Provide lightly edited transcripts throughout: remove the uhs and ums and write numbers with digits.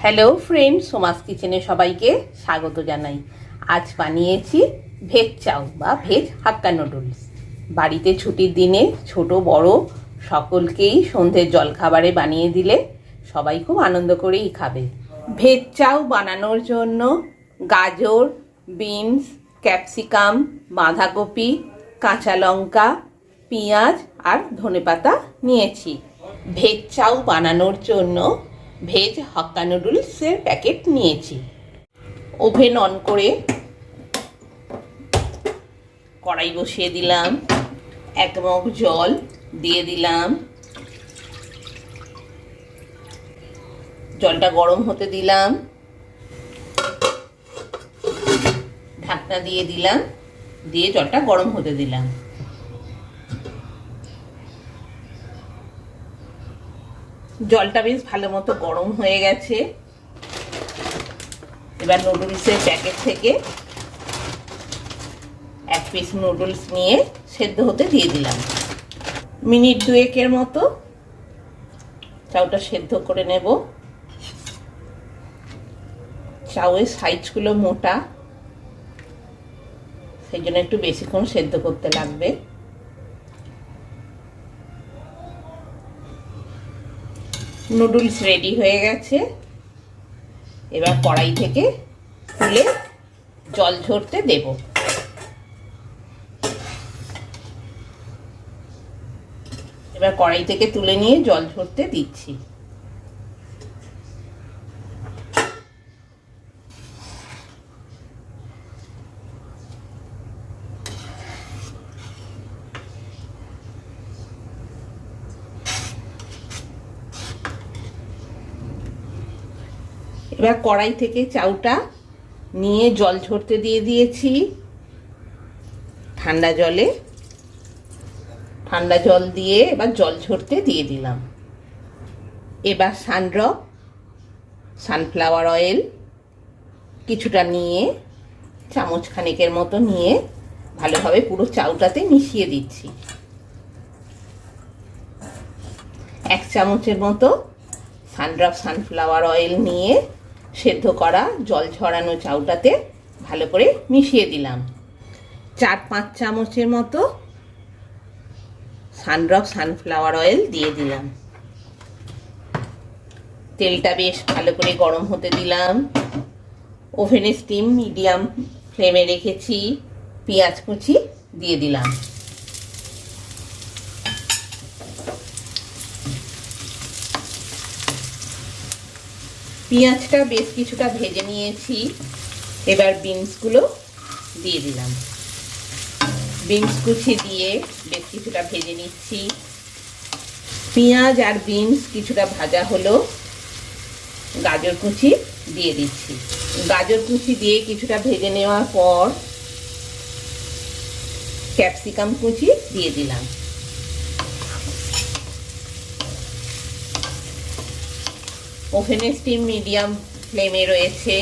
Hello friend, Soma's কিচেনে সবাইকে স্বাগত জানাই। আজ বানিয়েছি ভেজ চাউ বা ভেজ হাক্কা নুডলস। বাড়িতে ছুটির দিনে ছোট বড় সকলকেই সন্ধ্যের জলখাবারে বানিয়ে দিলে সবাই খুব আনন্দ করেই খাবে। ভেজ চাউ বানানোর জন্য গাজর, বিনস, ক্যাপসিকাম, বাঁধাকপি, কাঁচা লঙ্কা, পেঁয়াজ আর ধনেপাতা নিয়েছি। ভেজ চাউ বানানোর জন্য ভেজ হাক্কা নুডলসের প্যাকেট নিয়েছি। ওভেন অন করে কড়াই বসিয়ে দিলাম, 1 মগ জল দিয়ে দিলাম, জলটা গরম হতে দিলাম, ঢাকনা দিয়ে দিলাম, দিয়ে জলটা গরম হতে দিলাম। জলটা বেশ ভালো মতো গরম হয়ে গেছে। এবার নুডলসের প্যাকেট থেকে 1 পিস নুডলস নিয়ে সেদ্ধ হতে দিয়ে দিলাম। মিনিট 2 মতো চাউটা সেদ্ধ করে নেব। চাউয়ের সাইজগুলো মোটা, সেই জন্য একটু বেশিক্ষণ সেদ্ধ করতে লাগবে। নুডলস রেডি হয়ে গেছে। এবার কড়াই থেকে তুলে জল ঝরতে দেব। এবার কড়াই থেকে তুলে নিয়ে জল ঝরতে দিচ্ছি। এবার কড়াই থেকে চাউটা নিয়ে জল ঝরতে দিয়ে দিয়েছি। ঠান্ডা জল দিয়ে এবার জল ঝরতে দিয়ে দিলাম। এবার সানফ্লাওয়ার অয়েল কিছুটা নিয়ে, চামচ খানেকের মতো নিয়ে ভালোভাবে পুরো চাউটাতে মিশিয়ে দিচ্ছি। 1 চামচের মতো সানফ্লাওয়ার অয়েল নিয়ে সেদ্ধ করা জল ঝরানো চাউটাতে ভালো করে মিশিয়ে দিলাম। 4-5 চামচের মতো সানফ্লাওয়ার অয়েল দিয়ে দিলাম। তেলটা বেশ ভালো করে গরম হতে দিলাম। ওভেনে স্টিম মিডিয়াম ফ্লেমে রেখেছি। পেঁয়াজ কুচি দিয়ে দিলাম। পেঁয়াজটা বেশ কিছুটা ভেজে নিয়েছি। এবার বিনসগুলো দিয়ে দিলাম। বিনস কুচি দিয়ে বেশ কিছুটা ভেজে নিচ্ছি। পেঁয়াজ আর বিনস কিছুটা ভাজা হলো, গাজর কুচি দিয়ে দিচ্ছি। গাজর কুচি দিয়ে কিছুটা ভেজে নেওয়ার পর ক্যাপসিকাম কুচি দিয়ে দিলাম। ওভেনে স্টিম মিডিয়াম ফ্লেমে রয়েছে।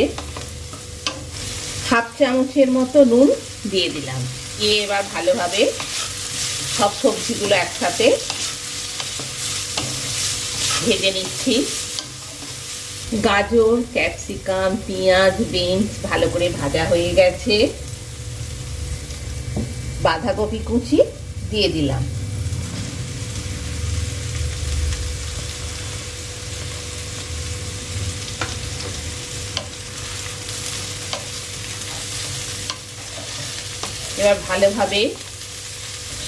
1/2 চামচের মতো নুন দিয়ে দিলাম। এবার ভালোভাবে সব সবজিগুলো একসাথে ভেজে নিচ্ছি। গাজর, ক্যাপসিকাম, পেঁয়াজ, বিনস ভালো করে ভাজা হয়ে গেছে। বাঁধাকপি কুচি দিয়ে দিলাম। এবার ভালোভাবে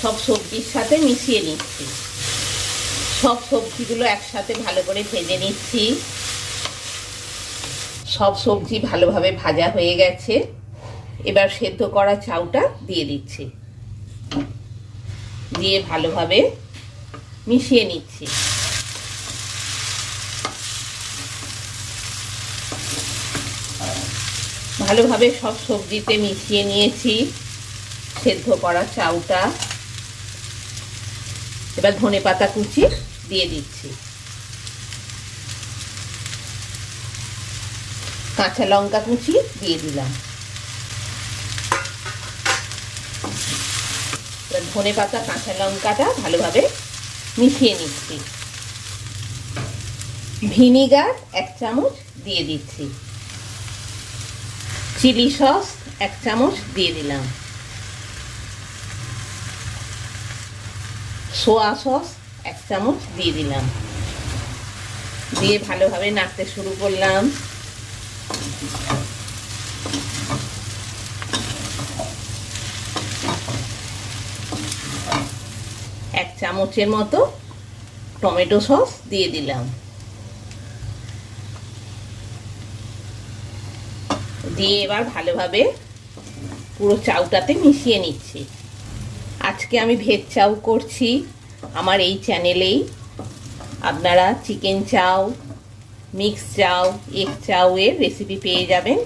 সব সবজির সাথে মিশিয়ে নিচ্ছি। সব সবজিগুলো একসাথে ভালো করে ভেজে নিচ্ছি। সব সবজি ভালোভাবে ভাজা হয়ে গেছে। এবার সেদ্ধ করা চাউটা দিয়ে দিচ্ছি, দিয়ে ভালোভাবে মিশিয়ে নিচ্ছি। ভালোভাবে সব সবজিতে মিশিয়ে নিয়েছি সেদ্ধ করা চাউটা। এবার ধনেপাতা কুচি দিয়ে দিচ্ছি। কাঁচা লঙ্কা কুচি দিয়ে দিলাম। ধনেপাতা কাঁচা লঙ্কাটা ভালোভাবে মিশিয়ে নিচ্ছি। ভিনিগার 1 চামচ দিয়ে দিচ্ছি, চিলি সস 1 চামচ দিয়ে দিলাম, সোয়া সস 1 চামচ দিয়ে দিলাম, দিয়ে ভালোভাবে নাড়তে শুরু করলাম। এক চামচের মতো টমেটো সস দিয়ে দিলাম, দিয়ে এবার ভালোভাবে পুরো চাউটাতে মিশিয়ে নিচ্ছি। আজকে আমি ভেজ চাউ করছি। আমার এই চ্যানেলেই আপনারা চিকেন চাউ, মিক্স চাউ, এগ চাউ এর রেসিপি পেয়ে যাবেন,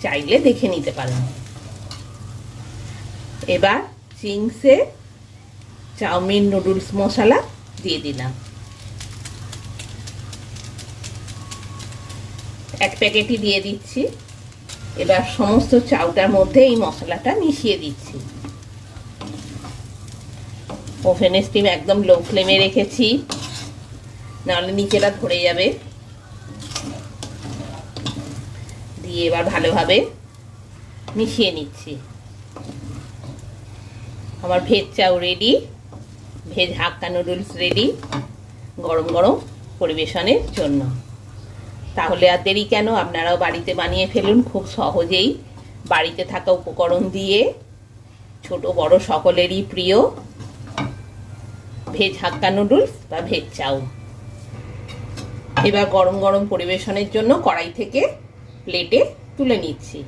চাইলে দেখে নিতে পারেন। এবার চিংসে চাউমিন নুডলস মশলা দিয়ে দিলাম, 1 প্যাকেটই দিয়ে দিচ্ছি। এবার সমস্ত চাউটার মধ্যে এই মশলাটা মিশিয়ে দিচ্ছি। ওভেনের স্টিম একদম লো ফ্লেমে রেখেছি, নাহলে নিচেটা ধরে যাবে। দিয়ে এবার ভালোভাবে মিশিয়ে নিচ্ছি। আমার veg chow ready, veg Hakka noodles ready, গরম গরম পরিবেশনের জন্য। তাহলে আর দেরি কেন, আপনারাও বাড়িতে বানিয়ে ফেলুন। খুব সহজেই বাড়িতে থাকা উপকরণ দিয়ে ছোট বড় সকলেরই প্রিয় ভেজ হাক্কা নুডলস বা ভেজ চাউ। এবার গরম গরম পরিবেশনের জন্য কড়াই থেকে প্লেটে তুলে নিচ্ছি।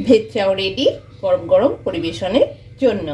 ভেজ চাউ রেডি, গরম গরম পরিবেশনের জন্য।